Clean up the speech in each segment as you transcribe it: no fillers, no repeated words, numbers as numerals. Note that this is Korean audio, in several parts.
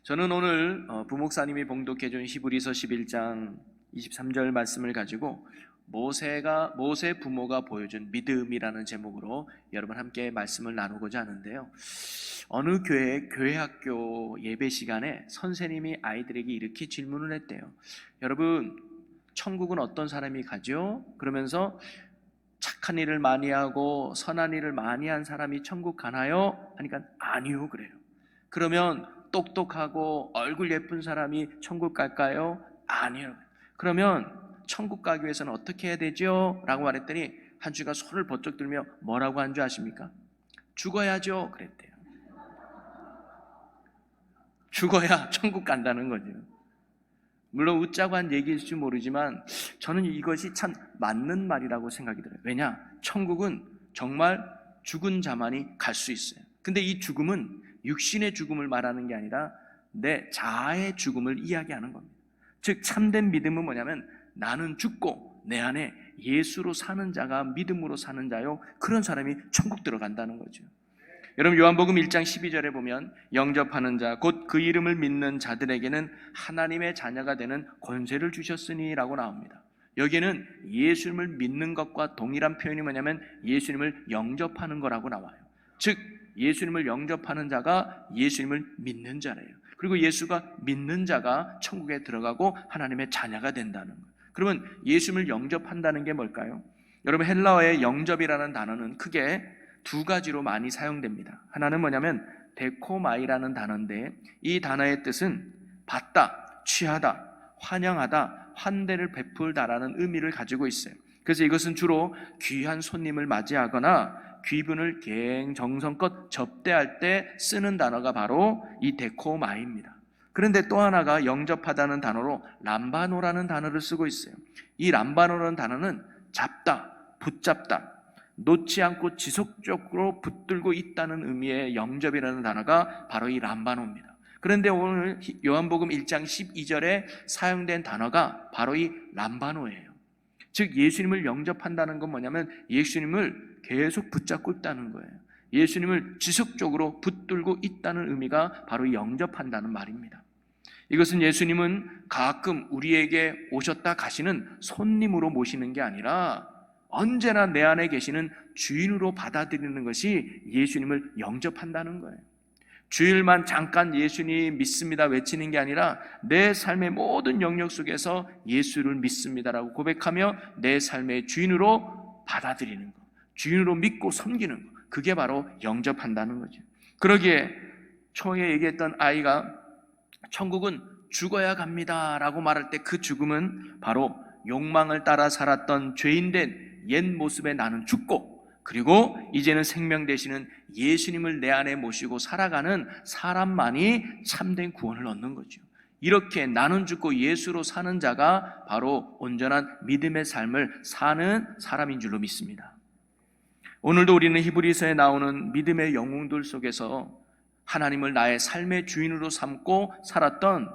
저는 오늘 부목사님이 봉독해 준 히브리서 11장 23절 말씀을 가지고 모세 부모가 보여준 믿음이라는 제목으로 여러분 함께 말씀을 나누고자 하는데요. 어느 교회 학교 예배 시간에 선생님이 아이들에게 이렇게 질문을 했대요. 여러분, 천국은 어떤 사람이 가죠? 그러면서 착한 일을 많이 하고 선한 일을 많이 한 사람이 천국 가나요? 하니까 아니요 그래요. 그러면 똑똑하고 얼굴 예쁜 사람이 천국 갈까요? 아니요. 그러면 천국 가기 위해서는 어떻게 해야 되죠? 라고 말했더니 한 주가 손을 번쩍 들며 뭐라고 한 줄 아십니까? 죽어야죠 그랬대요. 죽어야 천국 간다는 거죠. 물론 웃자고 한 얘기일지 모르지만 저는 이것이 참 맞는 말이라고 생각이 들어요. 왜냐? 천국은 정말 죽은 자만이 갈 수 있어요. 근데 이 죽음은 육신의 죽음을 말하는 게 아니라 내 자아의 죽음을 이야기하는 겁니다. 즉 참된 믿음은 뭐냐면 나는 죽고 내 안에 예수로 사는 자가 믿음으로 사는 자요, 그런 사람이 천국 들어간다는 거죠. 여러분, 요한복음 1장 12절에 보면 영접하는 자 곧 그 이름을 믿는 자들에게는 하나님의 자녀가 되는 권세를 주셨으니 라고 나옵니다. 여기에는 예수님을 믿는 것과 동일한 표현이 뭐냐면 예수님을 영접하는 거라고 나와요. 즉 예수님을 영접하는 자가 예수님을 믿는 자래요. 그리고 예수가 믿는 자가 천국에 들어가고 하나님의 자녀가 된다는 거예요. 그러면 예수님을 영접한다는 게 뭘까요? 여러분, 헬라어의 영접이라는 단어는 크게 두 가지로 많이 사용됩니다. 하나는 뭐냐면 데코마이라는 단어인데, 이 단어의 뜻은 받다, 취하다, 환영하다, 환대를 베풀다라는 의미를 가지고 있어요. 그래서 이것은 주로 귀한 손님을 맞이하거나 귀분을 정성껏 접대할 때 쓰는 단어가 바로 이 데코마이입니다. 그런데 또 하나가 영접하다는 단어로 람바노라는 단어를 쓰고 있어요. 이 람바노라는 단어는 잡다, 붙잡다, 놓지 않고 지속적으로 붙들고 있다는 의미의 영접이라는 단어가 바로 이 람바노입니다. 그런데 오늘 요한복음 1장 12절에 사용된 단어가 바로 이 람바노예요. 즉 예수님을 영접한다는 건 뭐냐면 예수님을 계속 붙잡고 있다는 거예요. 예수님을 지속적으로 붙들고 있다는 의미가 바로 영접한다는 말입니다. 이것은 예수님은 가끔 우리에게 오셨다 가시는 손님으로 모시는 게 아니라 언제나 내 안에 계시는 주인으로 받아들이는 것이 예수님을 영접한다는 거예요. 주일만 잠깐 예수님 믿습니다 외치는 게 아니라 내 삶의 모든 영역 속에서 예수를 믿습니다라고 고백하며 내 삶의 주인으로 받아들이는 것, 주인으로 믿고 섬기는 것, 그게 바로 영접한다는 거죠. 그러기에 초에 얘기했던 아이가 천국은 죽어야 갑니다 라고 말할 때 그 죽음은 바로 욕망을 따라 살았던 죄인된 옛 모습에 나는 죽고, 그리고 이제는 생명 되시는 예수님을 내 안에 모시고 살아가는 사람만이 참된 구원을 얻는 거죠. 이렇게 나는 죽고 예수로 사는 자가 바로 온전한 믿음의 삶을 사는 사람인 줄로 믿습니다. 오늘도 우리는 히브리서에 나오는 믿음의 영웅들 속에서 하나님을 나의 삶의 주인으로 삼고 살았던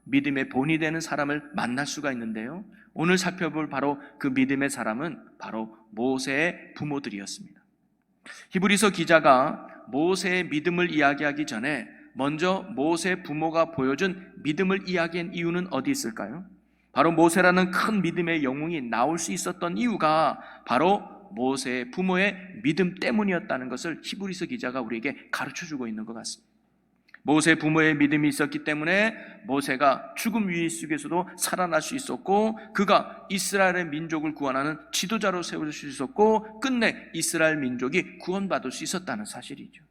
믿음의 본이 되는 사람을 만날 수가 있는데요, 오늘 살펴볼 바로 그 믿음의 사람은 바로 모세의 부모들이었습니다. 히브리서 기자가 모세의 믿음을 이야기하기 전에 먼저 모세 부모가 보여준 믿음을 이야기한 이유는 어디 있을까요? 바로 모세라는 큰 믿음의 영웅이 나올 수 있었던 이유가 바로 모세의 부모의 믿음 때문이었다는 것을 히브리서 기자가 우리에게 가르쳐주고 있는 것 같습니다. 모세 부모의 믿음이 있었기 때문에 모세가 죽음 위기 속에서도 살아날 수 있었고, 그가 이스라엘의 민족을 구원하는 지도자로 세울 수 있었고, 끝내 이스라엘 민족이 구원받을 수 있었다는 사실이죠.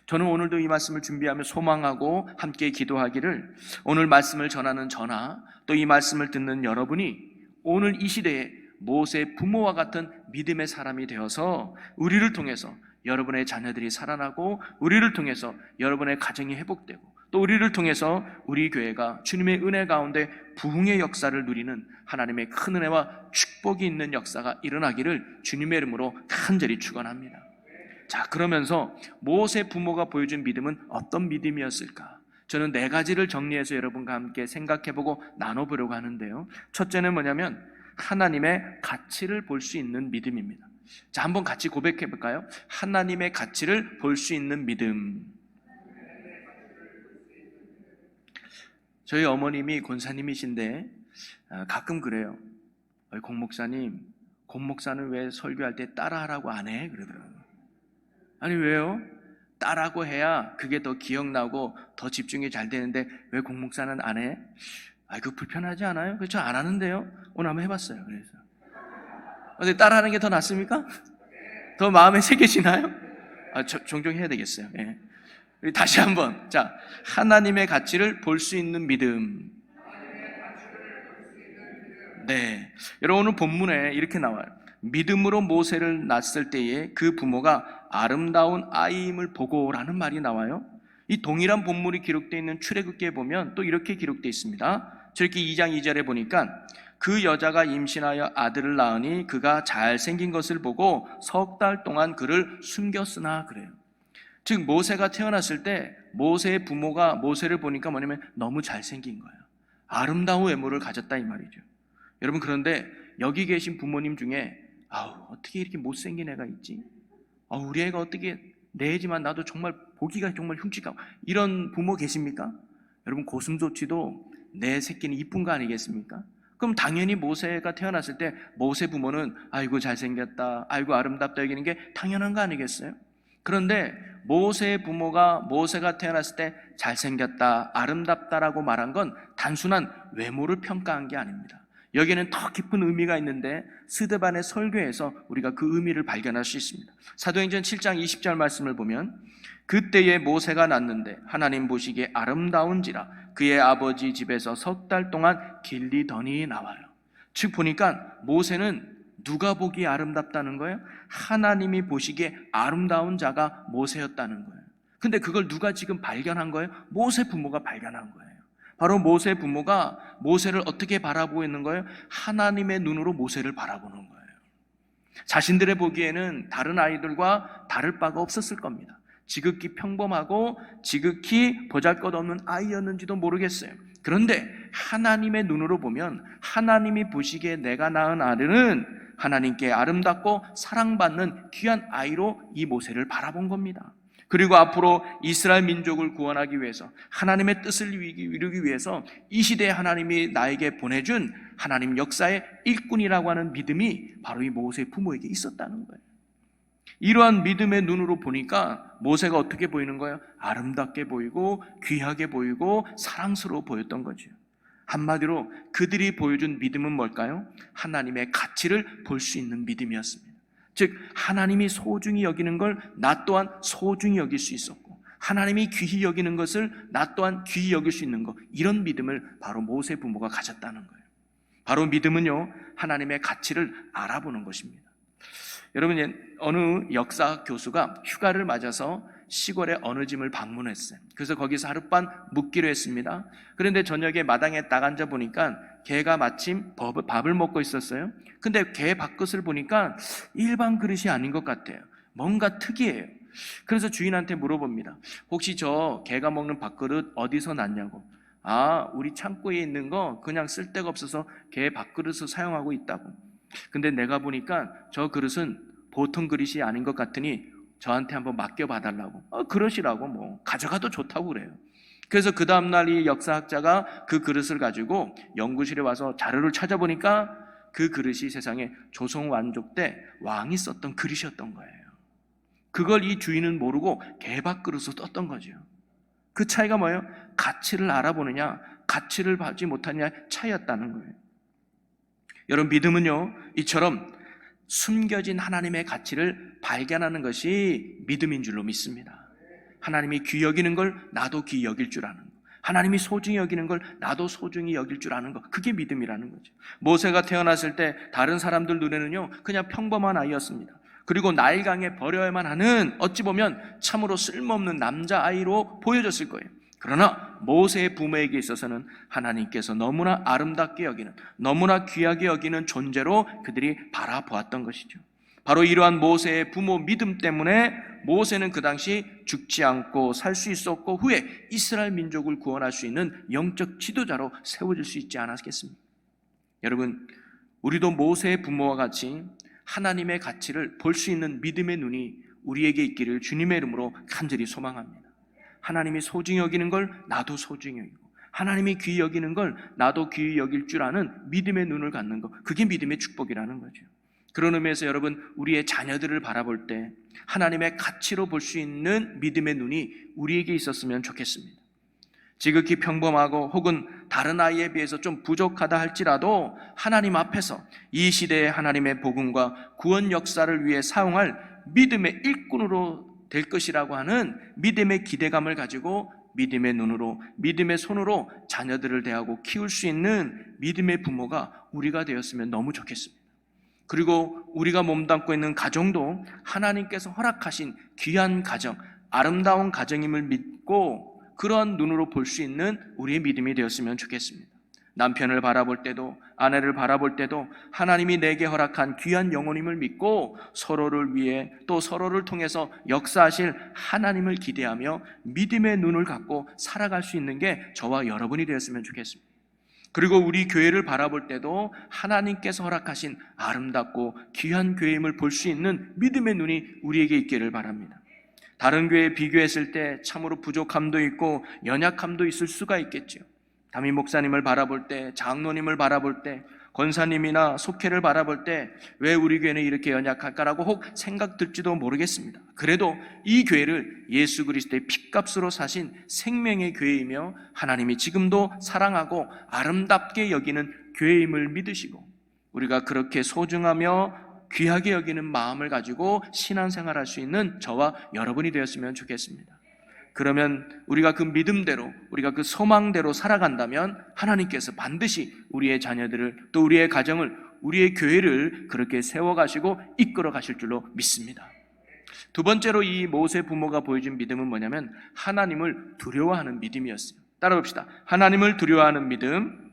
저는 오늘도 이 말씀을 준비하며 소망하고 함께 기도하기를, 오늘 말씀을 전하는 저나 또 이 말씀을 듣는 여러분이 오늘 이 시대에 모세 부모와 같은 믿음의 사람이 되어서 우리를 통해서 여러분의 자녀들이 살아나고, 우리를 통해서 여러분의 가정이 회복되고, 또 우리를 통해서 우리 교회가 주님의 은혜 가운데 부흥의 역사를 누리는 하나님의 큰 은혜와 축복이 있는 역사가 일어나기를 주님의 이름으로 간절히 축원합니다. 자, 그러면서 모세 부모가 보여준 믿음은 어떤 믿음이었을까? 저는 네 가지를 정리해서 여러분과 함께 생각해보고 나눠보려고 하는데요, 첫째는 뭐냐면 하나님의 가치를 볼 수 있는 믿음입니다. 자, 한번 같이 고백해 볼까요? 하나님의 가치를 볼 수 있는 믿음. 저희 어머님이 권사님이신데 가끔 그래요. 공 목사님, 권 목사는 왜 설교할 때 따라하라고 안 해? 그러더라고요. 아니 왜요? 따라고 해야 그게 더 기억나고 더 집중이 잘 되는데 왜 공 목사는 안 해? 그거 불편하지 않아요? 그래서 저 안 하는데요. 오늘 한번 해봤어요. 그래서 근데 따라하는 게 더 낫습니까? 더 마음에 새겨지나요? 종종 해야 되겠어요. 예. 다시 한번. 자, 하나님의 가치를 볼 수 있는 믿음. 네. 여러분, 오늘 본문에 이렇게 나와요. 믿음으로 모세를 낳았을 때에 그 부모가 아름다운 아이임을 보고라는 말이 나와요. 이 동일한 본문이 기록되어 있는 출애굽기에 보면 또 이렇게 기록되어 있습니다. 저렇게 2장 2절에 보니까 그 여자가 임신하여 아들을 낳으니 그가 잘생긴 것을 보고 석 달 동안 그를 숨겼으나 그래요. 즉 모세가 태어났을 때 모세의 부모가 모세를 보니까 뭐냐면 너무 잘생긴 거예요. 아름다운 외모를 가졌다 이 말이죠. 여러분 그런데 여기 계신 부모님 중에 어떻게 이렇게 못생긴 애가 있지? 우리 애가 어떻게 내 애지만 나도 정말 보기가 정말 흉측하고 이런 부모 계십니까? 여러분 고슴도치도 내 새끼는 이쁜 거 아니겠습니까? 그럼 당연히 모세가 태어났을 때 모세 부모는 아이고 잘생겼다, 아이고 아름답다 여기는 게 당연한 거 아니겠어요? 그런데 모세의 부모가 모세가 태어났을 때 잘생겼다, 아름답다라고 말한 건 단순한 외모를 평가한 게 아닙니다. 여기에는 더 깊은 의미가 있는데 스데반의 설교에서 우리가 그 의미를 발견할 수 있습니다. 사도행전 7장 20절 말씀을 보면 그때에 모세가 낳는데 하나님 보시기에 아름다운지라 그의 아버지 집에서 석 달 동안 길리더니 나와요. 즉 보니까 모세는 누가 보기에 아름답다는 거예요? 하나님이 보시기에 아름다운 자가 모세였다는 거예요. 근데 그걸 누가 지금 발견한 거예요? 모세 부모가 발견한 거예요. 바로 모세 부모가 모세를 어떻게 바라보고 있는 거예요? 하나님의 눈으로 모세를 바라보는 거예요. 자신들의 보기에는 다른 아이들과 다를 바가 없었을 겁니다. 지극히 평범하고 지극히 보잘것없는 아이였는지도 모르겠어요. 그런데 하나님의 눈으로 보면 하나님이 보시기에 내가 낳은 아들은 하나님께 아름답고 사랑받는 귀한 아이로 이 모세를 바라본 겁니다. 그리고 앞으로 이스라엘 민족을 구원하기 위해서 하나님의 뜻을 이루기 위해서 이 시대에 하나님이 나에게 보내준 하나님 역사의 일꾼이라고 하는 믿음이 바로 이 모세 부모에게 있었다는 거예요. 이러한 믿음의 눈으로 보니까 모세가 어떻게 보이는 거예요? 아름답게 보이고 귀하게 보이고 사랑스러워 보였던 거죠. 한마디로 그들이 보여준 믿음은 뭘까요? 하나님의 가치를 볼 수 있는 믿음이었습니다. 즉 하나님이 소중히 여기는 걸 나 또한 소중히 여길 수 있었고 하나님이 귀히 여기는 것을 나 또한 귀히 여길 수 있는 것, 이런 믿음을 바로 모세 부모가 가졌다는 거예요. 바로 믿음은요 하나님의 가치를 알아보는 것입니다. 여러분 어느 역사 교수가 휴가를 맞아서 시골의 어느 집을 방문했어요. 그래서 거기서 하룻밤 묵기로 했습니다. 그런데 저녁에 마당에 딱 앉아 보니까 개가 마침 밥을 먹고 있었어요. 근데 개 밥그릇을 보니까 일반 그릇이 아닌 것 같아요. 뭔가 특이해요. 그래서 주인한테 물어봅니다. 혹시 저 개가 먹는 밥그릇 어디서 났냐고. 우리 창고에 있는 거 그냥 쓸데가 없어서 개 밥그릇을 사용하고 있다고. 근데 내가 보니까 저 그릇은 보통 그릇이 아닌 것 같으니 저한테 한번 맡겨봐달라고. 그러시라고 뭐 가져가도 좋다고 그래요. 그래서 그 다음날 이 역사학자가 그 그릇을 가지고 연구실에 와서 자료를 찾아보니까 그 그릇이 세상에 조선 왕조 때 왕이 썼던 그릇이었던 거예요. 그걸 이 주인은 모르고 개밥 그릇으로 떴던 거죠. 그 차이가 뭐예요? 가치를 알아보느냐 가치를 받지 못하느냐의 차이였다는 거예요. 여러분 믿음은요 이처럼 숨겨진 하나님의 가치를 발견하는 것이 믿음인 줄로 믿습니다. 하나님이 귀히 여기는 걸 나도 귀히 여길 줄 아는 것, 하나님이 소중히 여기는 걸 나도 소중히 여길 줄 아는 것, 그게 믿음이라는 거죠. 모세가 태어났을 때 다른 사람들 눈에는요 그냥 평범한 아이였습니다. 그리고 나일강에 버려야만 하는 어찌 보면 참으로 쓸모없는 남자아이로 보여졌을 거예요. 그러나 모세의 부모에게 있어서는 하나님께서 너무나 아름답게 여기는, 너무나 귀하게 여기는 존재로 그들이 바라보았던 것이죠. 바로 이러한 모세의 부모 믿음 때문에 모세는 그 당시 죽지 않고 살 수 있었고 후에 이스라엘 민족을 구원할 수 있는 영적 지도자로 세워질 수 있지 않았겠습니까? 여러분 우리도 모세의 부모와 같이 하나님의 가치를 볼 수 있는 믿음의 눈이 우리에게 있기를 주님의 이름으로 간절히 소망합니다. 하나님이 소중히 여기는 걸 나도 소중히 여기고 하나님이 귀히 여기는 걸 나도 귀히 여길 줄 아는 믿음의 눈을 갖는 것, 그게 믿음의 축복이라는 거죠. 그런 의미에서 여러분, 우리의 자녀들을 바라볼 때 하나님의 가치로 볼 수 있는 믿음의 눈이 우리에게 있었으면 좋겠습니다. 지극히 평범하고 혹은 다른 아이에 비해서 좀 부족하다 할지라도 하나님 앞에서 이 시대의 하나님의 복음과 구원 역사를 위해 사용할 믿음의 일꾼으로 될 것이라고 하는 믿음의 기대감을 가지고 믿음의 눈으로, 믿음의 손으로 자녀들을 대하고 키울 수 있는 믿음의 부모가 우리가 되었으면 너무 좋겠습니다. 그리고 우리가 몸담고 있는 가정도 하나님께서 허락하신 귀한 가정, 아름다운 가정임을 믿고 그러한 눈으로 볼 수 있는 우리의 믿음이 되었으면 좋겠습니다. 남편을 바라볼 때도, 아내를 바라볼 때도 하나님이 내게 허락한 귀한 영혼임을 믿고 서로를 위해 또 서로를 통해서 역사하실 하나님을 기대하며 믿음의 눈을 갖고 살아갈 수 있는 게 저와 여러분이 되었으면 좋겠습니다. 그리고 우리 교회를 바라볼 때도 하나님께서 허락하신 아름답고 귀한 교회임을 볼 수 있는 믿음의 눈이 우리에게 있기를 바랍니다. 다른 교회에 비교했을 때 참으로 부족함도 있고 연약함도 있을 수가 있겠죠. 담임 목사님을 바라볼 때, 장로님을 바라볼 때, 권사님이나 속회를 바라볼 때 왜 우리 교회는 이렇게 연약할까라고 혹 생각 들지도 모르겠습니다. 그래도 이 교회를 예수 그리스도의 핏값으로 사신 생명의 교회이며 하나님이 지금도 사랑하고 아름답게 여기는 교회임을 믿으시고 우리가 그렇게 소중하며 귀하게 여기는 마음을 가지고 신앙생활할 수 있는 저와 여러분이 되었으면 좋겠습니다. 그러면 우리가 그 믿음대로, 우리가 그 소망대로 살아간다면 하나님께서 반드시 우리의 자녀들을, 또 우리의 가정을, 우리의 교회를 그렇게 세워가시고 이끌어 가실 줄로 믿습니다. 두 번째로 이 모세 부모가 보여준 믿음은 뭐냐면 하나님을 두려워하는 믿음이었어요. 따라봅시다. 하나님을 두려워하는 믿음.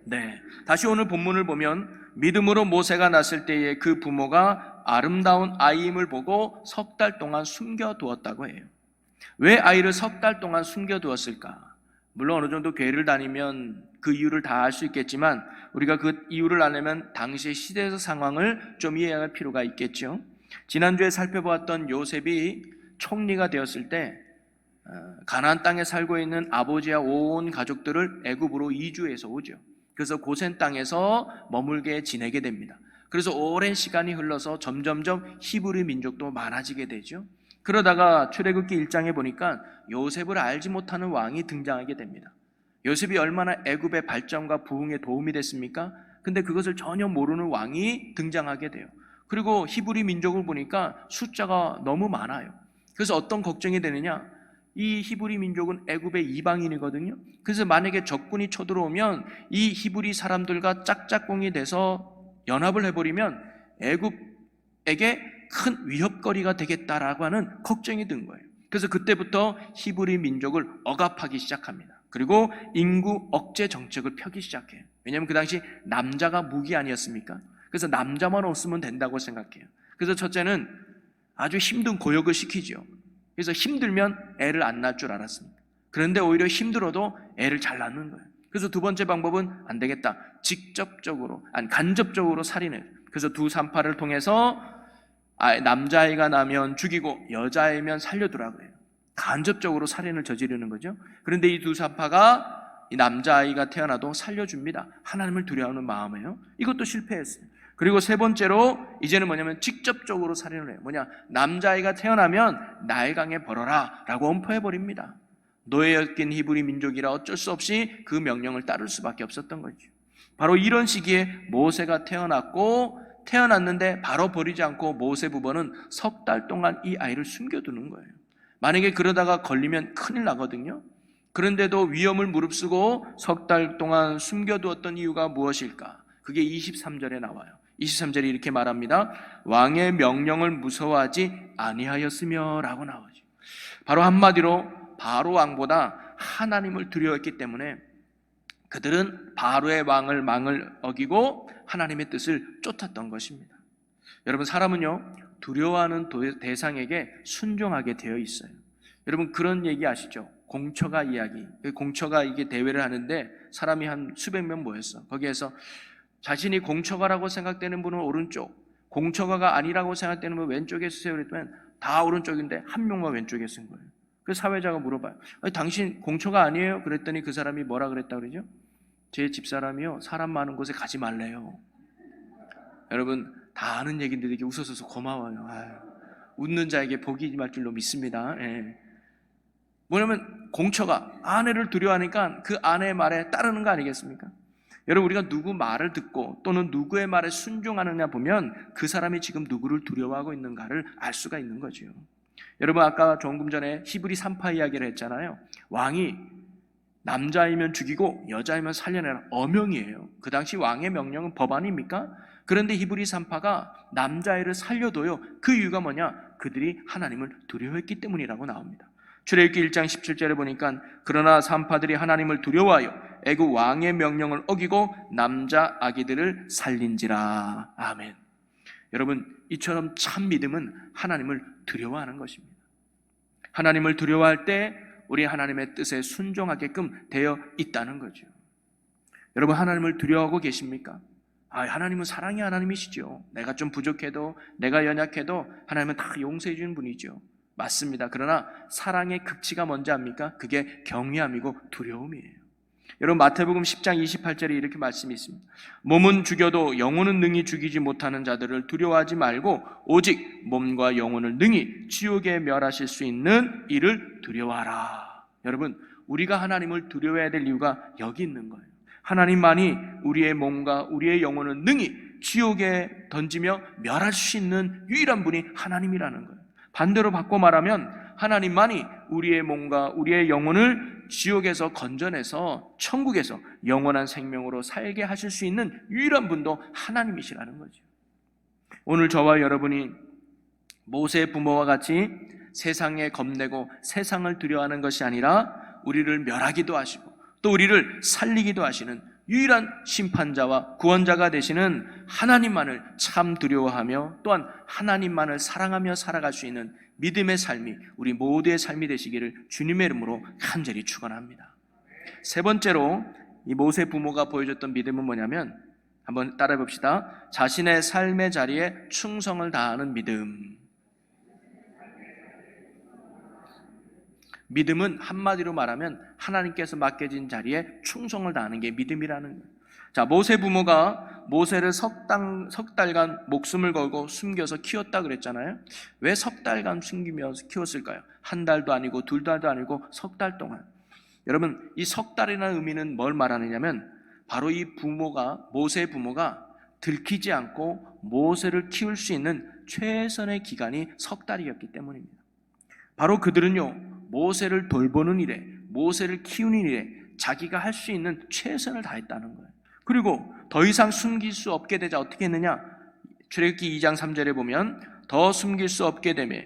네, 다시 오늘 본문을 보면 믿음으로 모세가 났을 때에 그 부모가 아름다운 아이임을 보고 석 달 동안 숨겨두었다고 해요. 왜 아이를 석 달 동안 숨겨두었을까? 물론 어느 정도 교회를 다니면 그 이유를 다 알 수 있겠지만 우리가 그 이유를 알려면 당시의 시대의 상황을 좀 이해할 필요가 있겠죠. 지난주에 살펴보았던 요셉이 총리가 되었을 때 가나안 땅에 살고 있는 아버지와 온 가족들을 애굽으로 이주해서 오죠. 그래서 고센 땅에서 머물게 지내게 됩니다. 그래서 오랜 시간이 흘러서 점점점 히브리 민족도 많아지게 되죠. 그러다가 출애굽기 1장에 보니까 요셉을 알지 못하는 왕이 등장하게 됩니다. 요셉이 얼마나 애굽의 발전과 부흥에 도움이 됐습니까? 근데 그것을 전혀 모르는 왕이 등장하게 돼요. 그리고 히브리 민족을 보니까 숫자가 너무 많아요. 그래서 어떤 걱정이 되느냐? 이 히브리 민족은 애굽의 이방인이거든요. 그래서 만약에 적군이 쳐들어오면 이 히브리 사람들과 짝짝꿍이 돼서 연합을 해버리면 애굽에게 큰 위협거리가 되겠다라고 하는 걱정이 든 거예요. 그래서 그때부터 히브리 민족을 억압하기 시작합니다. 그리고 인구 억제 정책을 펴기 시작해요. 왜냐하면 그 당시 남자가 무기 아니었습니까? 그래서 남자만 없으면 된다고 생각해요. 그래서 첫째는 아주 힘든 고역을 시키죠. 그래서 힘들면 애를 안 낳을 줄 알았습니다. 그런데 오히려 힘들어도 애를 잘 낳는 거예요. 그래서 두 번째 방법은 안 되겠다. 간접적으로 살인해요. 그래서 두 산파를 통해서 남자아이가 나면 죽이고 여자아이면 살려두라고 해요. 간접적으로 살인을 저지르는 거죠. 그런데 이 두 산파가 이 남자아이가 태어나도 살려줍니다. 하나님을 두려워하는 마음이에요. 이것도 실패했어요. 그리고 세 번째로 이제는 뭐냐면 직접적으로 살인을 해요. 남자아이가 태어나면 나일강에 벌어라 라고 엄포해버립니다. 노예 엮인 히브리 민족이라 어쩔 수 없이 그 명령을 따를 수밖에 없었던 거죠. 바로 이런 시기에 모세가 태어났는데 바로 버리지 않고 모세 부부는 석 달 동안 이 아이를 숨겨두는 거예요. 만약에 그러다가 걸리면 큰일 나거든요. 그런데도 위험을 무릅쓰고 석 달 동안 숨겨두었던 이유가 무엇일까? 그게 23절에 나와요. 23절에 이렇게 말합니다. 왕의 명령을 무서워하지 아니하였으며 라고 나오죠. 바로 한마디로 바로 왕보다 하나님을 두려워했기 때문에 그들은 바로의 망을 어기고 하나님의 뜻을 쫓았던 것입니다. 여러분, 사람은요 두려워하는 대상에게 순종하게 되어 있어요. 여러분, 그런 얘기 아시죠? 공처가 이야기. 공처가 이게 대회를 하는데 사람이 한 수백 명 모였어. 거기에서 자신이 공처가라고 생각되는 분은 오른쪽, 공처가가 아니라고 생각되는 분은 왼쪽에 쓰세요 그랬더니 다 오른쪽인데 한 명만 왼쪽에 쓴 거예요. 그 사회자가 물어봐요. 당신 공처가 아니에요? 그랬더니 그 사람이 뭐라 그랬다 그러죠? 제 집사람이요, 사람 많은 곳에 가지 말래요. 여러분 다 아는 얘기인데 이렇게 웃어줘서 고마워요. 아유, 웃는 자에게 복이 임할 줄로 믿습니다. 예. 뭐냐면 공처가 아내를 두려워하니까 그 아내의 말에 따르는 거 아니겠습니까? 여러분 우리가 누구 말을 듣고 또는 누구의 말에 순종하느냐 보면 그 사람이 지금 누구를 두려워하고 있는가를 알 수가 있는 거죠. 여러분 아까 조금 전에 히브리 3파 이야기를 했잖아요. 왕이 남자이면 죽이고 여자이면 살려내라, 어명이에요. 그 당시 왕의 명령은 법안입니까? 그런데 히브리 3파가 남자애를 살려도요, 그 이유가 뭐냐? 그들이 하나님을 두려워했기 때문이라고 나옵니다. 출애굽기 1장 17절에 보니까 그러나 3파들이 하나님을 두려워하여 애굽 왕의 명령을 어기고 남자 아기들을 살린지라. 아멘. 여러분 이처럼 참 믿음은 하나님을 두려워하는 것입니다. 하나님을 두려워할 때 우리 하나님의 뜻에 순종하게끔 되어 있다는 거죠. 여러분 하나님을 두려워하고 계십니까? 하나님은 사랑의 하나님이시죠. 내가 좀 부족해도, 내가 연약해도 하나님은 다 용서해 주는 분이죠. 맞습니다. 그러나 사랑의 극치가 뭔지 압니까? 그게 경외함이고 두려움이에요. 여러분 마태복음 10장 28절에 이렇게 말씀이 있습니다. 몸은 죽여도 영혼은 능히 죽이지 못하는 자들을 두려워하지 말고 오직 몸과 영혼을 능히 지옥에 멸하실 수 있는 이를 두려워하라. 여러분 우리가 하나님을 두려워해야 될 이유가 여기 있는 거예요. 하나님만이 우리의 몸과 우리의 영혼을 능히 지옥에 던지며 멸할 수 있는 유일한 분이 하나님이라는 거예요. 반대로 바꿔 말하면 하나님만이 우리의 몸과 우리의 영혼을 지옥에서 건져내서 천국에서 영원한 생명으로 살게 하실 수 있는 유일한 분도 하나님이시라는 거죠. 오늘 저와 여러분이 모세의 부모와 같이 세상에 겁내고 세상을 두려워하는 것이 아니라 우리를 멸하기도 하시고 또 우리를 살리기도 하시는 유일한 심판자와 구원자가 되시는 하나님만을 참 두려워하며 또한 하나님만을 사랑하며 살아갈 수 있는 믿음의 삶이 우리 모두의 삶이 되시기를 주님의 이름으로 간절히 축원합니다. 세 번째로 이 모세 부모가 보여줬던 믿음은 뭐냐면 한번 따라해 봅시다. 자신의 삶의 자리에 충성을 다하는 믿음. 믿음은 한마디로 말하면 하나님께서 맡겨진 자리에 충성을 다하는 게 믿음이라는 거예요. 자, 모세 부모가 모세를 석 달간 목숨을 걸고 숨겨서 키웠다 그랬잖아요. 왜 석 달간 숨기면서 키웠을까요? 한 달도 아니고 두 달도 아니고 석 달 동안. 여러분 이 석 달이라는 의미는 뭘 말하느냐면 바로 이 부모가, 모세의 부모가 들키지 않고 모세를 키울 수 있는 최선의 기간이 석 달이었기 때문입니다. 바로 그들은요 모세를 돌보는 일에, 모세를 키우는 일에 자기가 할 수 있는 최선을 다했다는 거예요. 그리고 더 이상 숨길 수 없게 되자 어떻게 했느냐? 출애굽기 2장 3절에 보면 더 숨길 수 없게 되며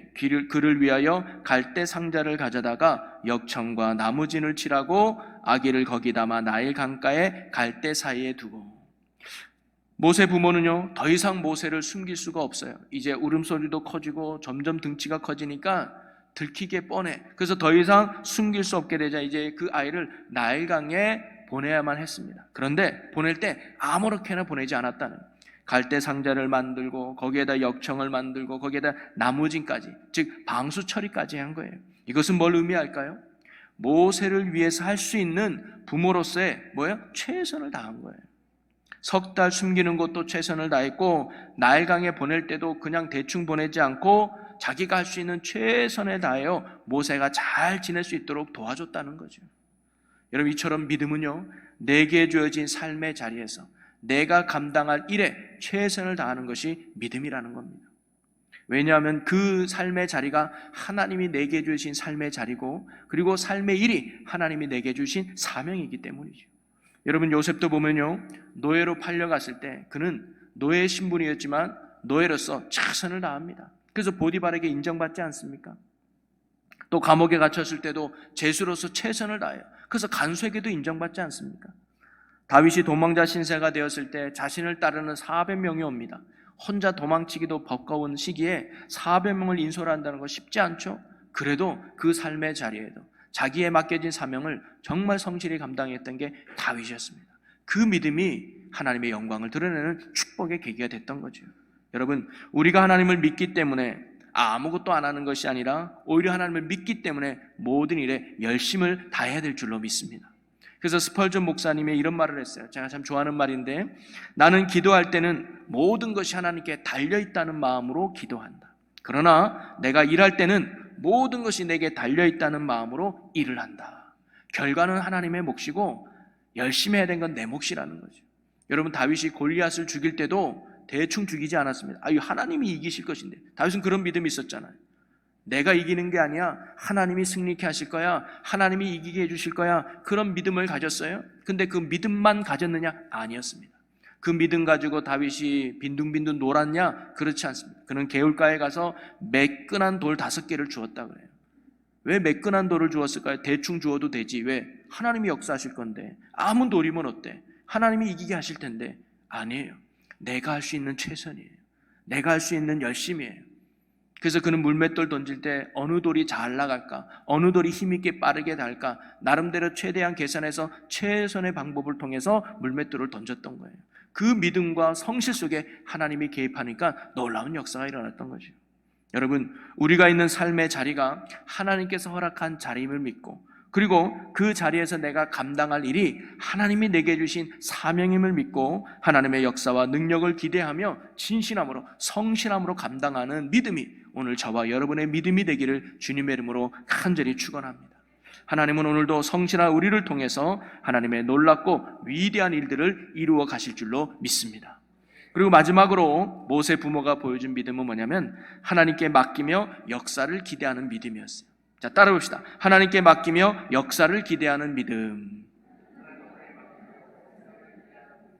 그를 위하여 갈대 상자를 가져다가 역청과 나무진을 칠하고 아기를 거기 담아 나일 강가에 갈대 사이에 두고. 모세 부모는요 더 이상 모세를 숨길 수가 없어요. 이제 울음소리도 커지고 점점 등치가 커지니까 들키게 뻔해. 그래서 더 이상 숨길 수 없게 되자 이제 그 아이를 나일강에 보내야만 했습니다. 그런데 보낼 때 아무렇게나 보내지 않았다는, 갈대 상자를 만들고 거기에다 역청을 만들고 거기에다 나무진까지, 즉 방수 처리까지 한 거예요. 이것은 뭘 의미할까요? 모세를 위해서 할 수 있는 부모로서의 최선을 다한 거예요. 석 달 숨기는 것도 최선을 다했고 나일강에 보낼 때도 그냥 대충 보내지 않고 자기가 할 수 있는 최선을 다하여 모세가 잘 지낼 수 있도록 도와줬다는 거죠. 여러분 이처럼 믿음은요 내게 주어진 삶의 자리에서 내가 감당할 일에 최선을 다하는 것이 믿음이라는 겁니다. 왜냐하면 그 삶의 자리가 하나님이 내게 주신 삶의 자리고 그리고 삶의 일이 하나님이 내게 주신 사명이기 때문이죠. 여러분 요셉도 보면요 노예로 팔려갔을 때 그는 노예 신분이었지만 노예로서 최선을 다합니다. 그래서 보디발에게 인정받지 않습니까? 또 감옥에 갇혔을 때도 죄수로서 최선을 다해요. 그래서 간수에게도 인정받지 않습니까? 다윗이 도망자 신세가 되었을 때 자신을 따르는 400명이 옵니다. 혼자 도망치기도 버거운 시기에 400명을 인솔한다는 거 쉽지 않죠? 그래도 그 삶의 자리에도 자기의 맡겨진 사명을 정말 성실히 감당했던 게 다윗이었습니다. 그 믿음이 하나님의 영광을 드러내는 축복의 계기가 됐던 거죠. 여러분 우리가 하나님을 믿기 때문에 아무것도 안 하는 것이 아니라 오히려 하나님을 믿기 때문에 모든 일에 열심을 다해야 될 줄로 믿습니다. 그래서 스펄전 목사님이 이런 말을 했어요. 제가 참 좋아하는 말인데, 나는 기도할 때는 모든 것이 하나님께 달려있다는 마음으로 기도한다. 그러나 내가 일할 때는 모든 것이 내게 달려있다는 마음으로 일을 한다. 결과는 하나님의 몫이고 열심히 해야 되는 건 내 몫이라는 거죠. 여러분, 다윗이 골리앗을 죽일 때도 대충 죽이지 않았습니다. 하나님이 이기실 것인데. 다윗은 그런 믿음이 있었잖아요. 내가 이기는 게 아니야, 하나님이 승리케 하실 거야, 하나님이 이기게 해주실 거야, 그런 믿음을 가졌어요. 근데 그 믿음만 가졌느냐? 아니었습니다. 그 믿음 가지고 다윗이 빈둥빈둥 놀았냐? 그렇지 않습니다. 그는 개울가에 가서 매끈한 돌 5개를 주었다 그래요. 왜 매끈한 돌을 주었을까요? 대충 주어도 되지. 왜? 하나님이 역사하실 건데. 아무 돌이면 어때? 하나님이 이기게 하실 텐데. 아니에요. 내가 할 수 있는 최선이에요. 내가 할 수 있는 열심이에요. 그래서 그는 물맷돌 던질 때 어느 돌이 잘 나갈까, 어느 돌이 힘있게 빠르게 닿을까, 나름대로 최대한 계산해서 최선의 방법을 통해서 물맷돌을 던졌던 거예요. 그 믿음과 성실 속에 하나님이 개입하니까 놀라운 역사가 일어났던 거죠. 여러분, 우리가 있는 삶의 자리가 하나님께서 허락한 자리임을 믿고, 그리고 그 자리에서 내가 감당할 일이 하나님이 내게 주신 사명임을 믿고 하나님의 역사와 능력을 기대하며 진실함으로, 성실함으로 감당하는 믿음이 오늘 저와 여러분의 믿음이 되기를 주님의 이름으로 간절히 축원합니다. 하나님은 오늘도 성실한 우리를 통해서 하나님의 놀랍고 위대한 일들을 이루어 가실 줄로 믿습니다. 그리고 마지막으로 모세 부모가 보여준 믿음은 뭐냐면 하나님께 맡기며 역사를 기대하는 믿음이었어요. 자, 따라봅시다. 하나님께 맡기며 역사를 기대하는 믿음.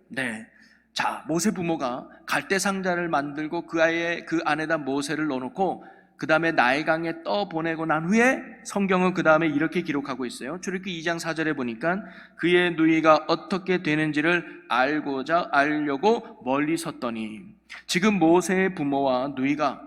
네. 자, 모세 부모가 갈대 상자를 만들고 그 안에다 모세를 넣어놓고 그 다음에 나일강에 떠보내고 난 후에 성경은 그 다음에 이렇게 기록하고 있어요. 출애굽기 2장 4절에 보니까 그의 누이가 어떻게 되는지를 알려고 멀리 섰더니, 지금 모세의 부모와 누이가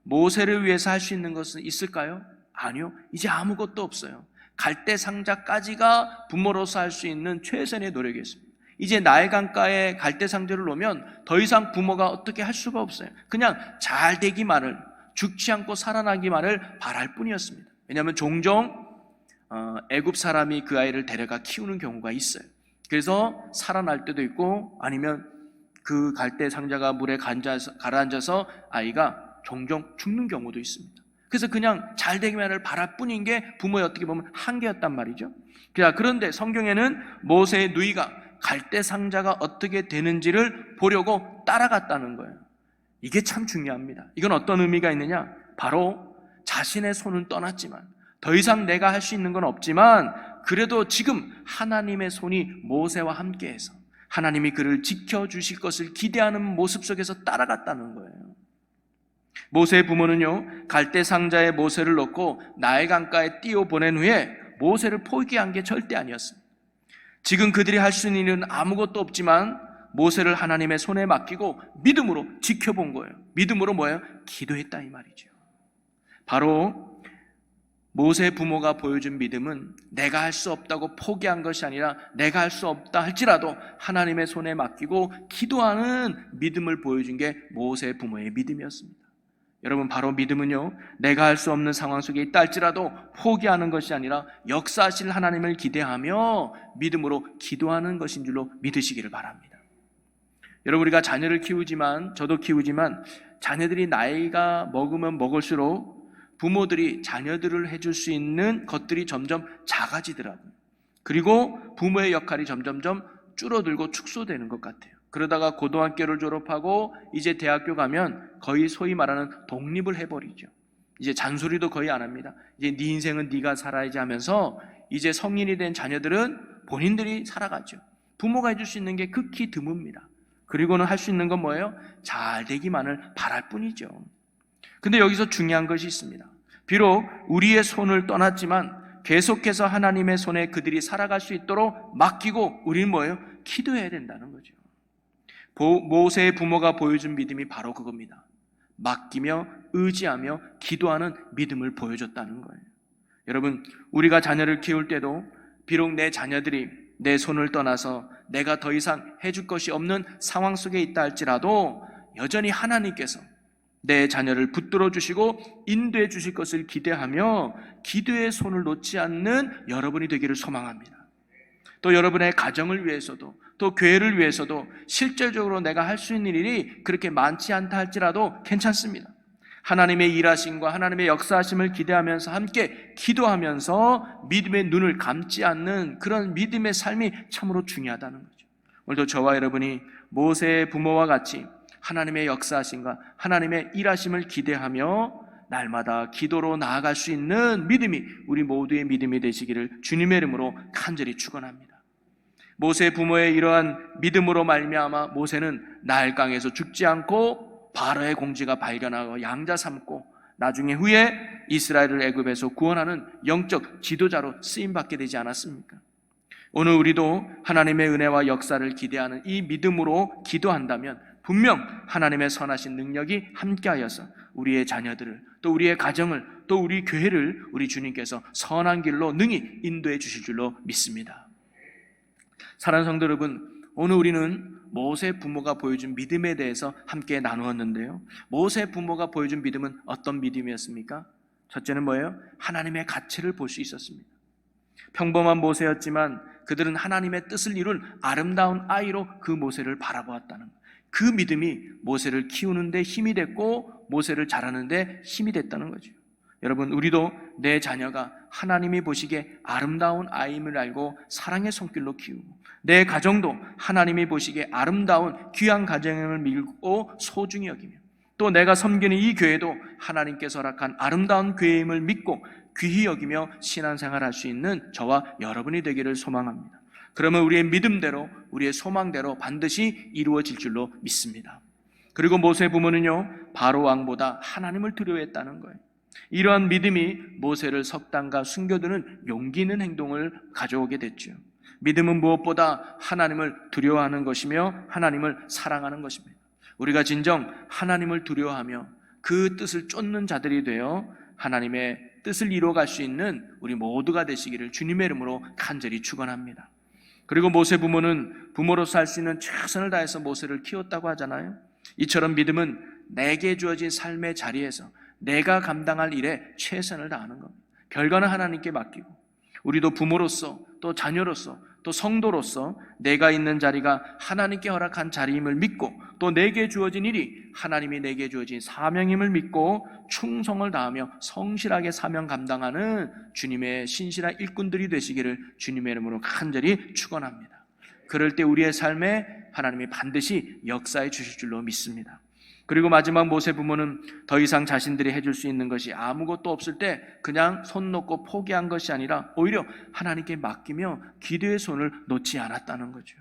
모세를 위해서 할 수 있는 것은 있을까요? 아니요. 이제 아무것도 없어요. 갈대 상자까지가 부모로서 할 수 있는 최선의 노력이었습니다. 이제 나일강가에 갈대 상자를 놓으면 더 이상 부모가 어떻게 할 수가 없어요. 그냥 잘 되기만을, 죽지 않고 살아나기만을 바랄 뿐이었습니다. 왜냐하면 종종 애굽 사람이 그 아이를 데려가 키우는 경우가 있어요. 그래서 살아날 때도 있고, 아니면 그 갈대 상자가 물에 가라앉아서 아이가 종종 죽는 경우도 있습니다. 그래서 그냥 잘 되기만을 바랄 뿐인 게 부모의 어떻게 보면 한계였단 말이죠. 그런데 성경에는 모세의 누이가 갈대 상자가 어떻게 되는지를 보려고 따라갔다는 거예요. 이게 참 중요합니다. 이건 어떤 의미가 있느냐? 바로 자신의 손은 떠났지만, 더 이상 내가 할 수 있는 건 없지만, 그래도 지금 하나님의 손이 모세와 함께해서 하나님이 그를 지켜주실 것을 기대하는 모습 속에서 따라갔다는 거예요. 모세의 부모는요, 갈대 상자에 모세를 넣고 나일강가에 띄워보낸 후에 모세를 포기한 게 절대 아니었습니다. 지금 그들이 할 수 있는 일은 아무것도 없지만 모세를 하나님의 손에 맡기고 믿음으로 지켜본 거예요. 믿음으로 뭐예요? 기도했다 이 말이죠. 바로 모세의 부모가 보여준 믿음은 내가 할 수 없다고 포기한 것이 아니라 내가 할 수 없다 할지라도 하나님의 손에 맡기고 기도하는 믿음을 보여준 게 모세의 부모의 믿음이었습니다. 여러분, 바로 믿음은요, 내가 할 수 없는 상황 속에 있다 할지라도 포기하는 것이 아니라 역사하실 하나님을 기대하며 믿음으로 기도하는 것인 줄로 믿으시기를 바랍니다. 여러분, 우리가 자녀를 키우지만, 저도 키우지만 자녀들이 나이가 먹으면 먹을수록 부모들이 자녀들을 해줄 수 있는 것들이 점점 작아지더라고요. 그리고 부모의 역할이 점점점 줄어들고 축소되는 것 같아요. 그러다가 고등학교를 졸업하고 이제 대학교 가면 거의 소위 말하는 독립을 해버리죠. 이제 잔소리도 거의 안 합니다. 이제 네 인생은 네가 살아야지 하면서 이제 성인이 된 자녀들은 본인들이 살아가죠. 부모가 해줄 수 있는 게 극히 드뭅니다. 그리고는 할 수 있는 건 뭐예요? 잘 되기만을 바랄 뿐이죠. 근데 여기서 중요한 것이 있습니다. 비록 우리의 손을 떠났지만 계속해서 하나님의 손에 그들이 살아갈 수 있도록 맡기고 우리는 뭐예요? 기도해야 된다는 거죠. 모세의 부모가 보여준 믿음이 바로 그겁니다. 맡기며 의지하며 기도하는 믿음을 보여줬다는 거예요. 여러분, 우리가 자녀를 키울 때도 비록 내 자녀들이 내 손을 떠나서 내가 더 이상 해줄 것이 없는 상황 속에 있다 할지라도 여전히 하나님께서 내 자녀를 붙들어 주시고 인도해 주실 것을 기대하며 기도의 손을 놓지 않는 여러분이 되기를 소망합니다. 또 여러분의 가정을 위해서도 또 교회를 위해서도 실질적으로 내가 할 수 있는 일이 그렇게 많지 않다 할지라도 괜찮습니다. 하나님의 일하심과 하나님의 역사하심을 기대하면서 함께 기도하면서 믿음의 눈을 감지 않는 그런 믿음의 삶이 참으로 중요하다는 거죠. 오늘도 저와 여러분이 모세의 부모와 같이 하나님의 역사하심과 하나님의 일하심을 기대하며 날마다 기도로 나아갈 수 있는 믿음이 우리 모두의 믿음이 되시기를 주님의 이름으로 간절히 축원합니다. 모세의 부모의 이러한 믿음으로 말미암아 모세는 나일강에서 죽지 않고 바로의 공지가 발견하고 양자 삼고 나중에 후에 이스라엘을 애굽에서 구원하는 영적 지도자로 쓰임받게 되지 않았습니까? 오늘 우리도 하나님의 은혜와 역사를 기대하는 이 믿음으로 기도한다면 분명 하나님의 선하신 능력이 함께하여서 우리의 자녀들을 또 우리의 가정을 또 우리 교회를 우리 주님께서 선한 길로 능히 인도해 주실 줄로 믿습니다. 사랑하는 성도 여러분, 오늘 우리는 모세 부모가 보여준 믿음에 대해서 함께 나누었는데요, 모세 부모가 보여준 믿음은 어떤 믿음이었습니까? 첫째는 뭐예요? 하나님의 가치를 볼 수 있었습니다. 평범한 모세였지만 그들은 하나님의 뜻을 이룬 아름다운 아이로 그 모세를 바라보았다는 것. 그 믿음이 모세를 키우는 데 힘이 됐고 모세를 자라는 데 힘이 됐다는 거죠. 여러분, 우리도 내 자녀가 하나님이 보시기에 아름다운 아이임을 알고 사랑의 손길로 키우고 내 가정도 하나님이 보시기에 아름다운 귀한 가정을 믿고 소중히 여기며 또 내가 섬기는 이 교회도 하나님께서 허락한 아름다운 교회임을 믿고 귀히 여기며 신앙생활을 할 수 있는 저와 여러분이 되기를 소망합니다. 그러면 우리의 믿음대로 우리의 소망대로 반드시 이루어질 줄로 믿습니다. 그리고 모세 부모는요, 바로 왕보다 하나님을 두려워했다는 거예요. 이러한 믿음이 모세를 석당과 숨겨두는 용기 있는 행동을 가져오게 됐죠. 믿음은 무엇보다 하나님을 두려워하는 것이며 하나님을 사랑하는 것입니다. 우리가 진정 하나님을 두려워하며 그 뜻을 쫓는 자들이 되어 하나님의 뜻을 이루어갈 수 있는 우리 모두가 되시기를 주님의 이름으로 간절히 축원합니다. 그리고 모세 부모는 부모로서 할 수 있는 최선을 다해서 모세를 키웠다고 하잖아요. 이처럼 믿음은 내게 주어진 삶의 자리에서 내가 감당할 일에 최선을 다하는 겁니다. 결과는 하나님께 맡기고 우리도 부모로서 또 자녀로서 또 성도로서 내가 있는 자리가 하나님께 허락한 자리임을 믿고 또 내게 주어진 일이 하나님이 내게 주어진 사명임을 믿고 충성을 다하며 성실하게 사명 감당하는 주님의 신실한 일꾼들이 되시기를 주님의 이름으로 간절히 축원합니다. 그럴 때 우리의 삶에 하나님이 반드시 역사해 주실 줄로 믿습니다. 그리고 마지막 모세 부모는 더 이상 자신들이 해줄 수 있는 것이 아무것도 없을 때 그냥 손 놓고 포기한 것이 아니라 오히려 하나님께 맡기며 기도의 손을 놓지 않았다는 거죠.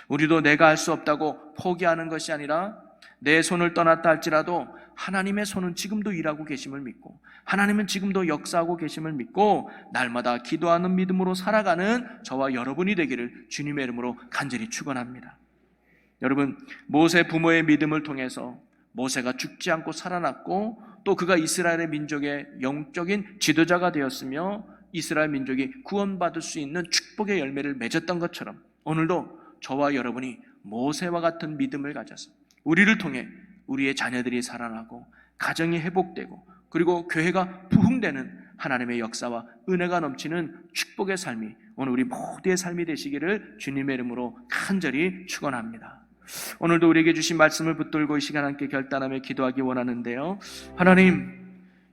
우리도 내가 할 수 없다고 포기하는 것이 아니라 내 손을 떠났다 할지라도 하나님의 손은 지금도 일하고 계심을 믿고 하나님은 지금도 역사하고 계심을 믿고 날마다 기도하는 믿음으로 살아가는 저와 여러분이 되기를 주님의 이름으로 간절히 축원합니다. 여러분, 모세 부모의 믿음을 통해서 모세가 죽지 않고 살아났고 또 그가 이스라엘의 민족의 영적인 지도자가 되었으며 이스라엘 민족이 구원받을 수 있는 축복의 열매를 맺었던 것처럼 오늘도 저와 여러분이 모세와 같은 믿음을 가져서 우리를 통해 우리의 자녀들이 살아나고 가정이 회복되고 그리고 교회가 부흥되는 하나님의 역사와 은혜가 넘치는 축복의 삶이 오늘 우리 모두의 삶이 되시기를 주님의 이름으로 간절히 축원합니다. 오늘도 우리에게 주신 말씀을 붙들고 이 시간 함께 결단하며 기도하기 원하는데요, 하나님,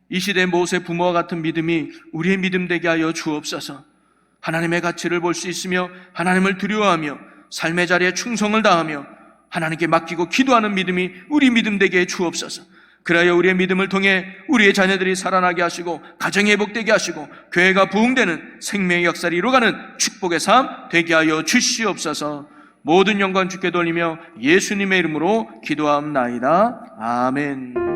이 시대 모세 부모와 같은 믿음이 우리의 믿음 되게 하여 주옵소서. 하나님의 가치를 볼 수 있으며 하나님을 두려워하며 삶의 자리에 충성을 다하며 하나님께 맡기고 기도하는 믿음이 우리 믿음 되게 해 주옵소서. 그래야 우리의 믿음을 통해 우리의 자녀들이 살아나게 하시고 가정이 회복되게 하시고 교회가 부흥되는 생명의 역사를 이루어가는 축복의 삶 되게 하여 주시옵소서. 모든 영광 주께 돌리며 예수님의 이름으로 기도하옵나이다. 아멘.